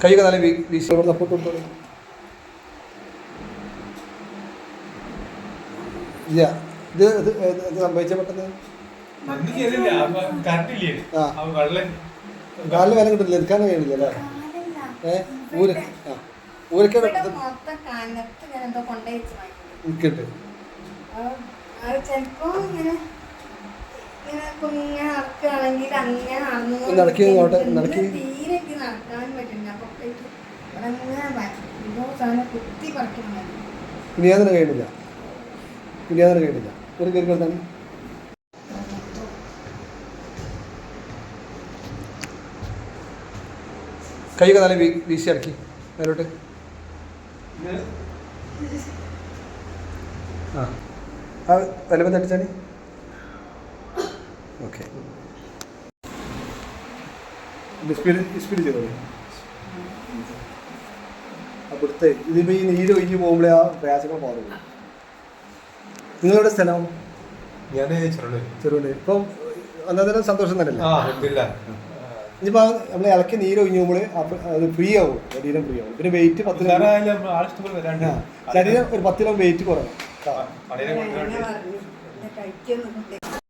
കൈയൊക്കെ നല്ല വീശി സപ്പോർട്ട് കൊടുത്തോളൂ. ഇല്ല ഇത് ഇത് സംഭവിച്ച പെട്ടെന്ന് കാലിന് വില കിട്ടില്ല, എടുക്കാനും കഴിയണില്ല അല്ലേ? ഊരക്കാണ് നിൽക്കട്ടെ. നടക്കി കുനിയാതിന് കഴിയണില്ല, കുനിയാതിന് കഴിയണില്ല. ഒരു കയറി കിടത്താണ്. കൈയൊക്കെ നല്ല വീശി ഇറക്കി മേലോട്ട്. ആ വലപ്പം തട്ടിച്ചാൽ ഓക്കെ. സ്പീഡ് ചെയ്തോളൂ. അവിടുത്തെ ഇതിപ്പോൾ ഈ നീര് ഒഴിഞ്ഞ് പോകുമ്പോഴേ ആ പ്രയാസങ്ങൾ മാറുള്ളൂ. നിങ്ങളുടെ സ്ഥലം? ഞാൻ ചെറുണ്ട്. ഇപ്പം അന്നേരം സന്തോഷം തന്നെയല്ലേ? ഇനിയിപ്പോൾ നമ്മൾ ഇളക്കി നീര് ഒഴിഞ്ഞ് പോകുമ്പോൾ അത് ഫ്രീ ആവും, ശരീരം ഫ്രീ ആവും. പിന്നെ വെയിറ്റ് 10 ശരീരം ഒരു 10 കിലോ വെയിറ്റ് കുറയും.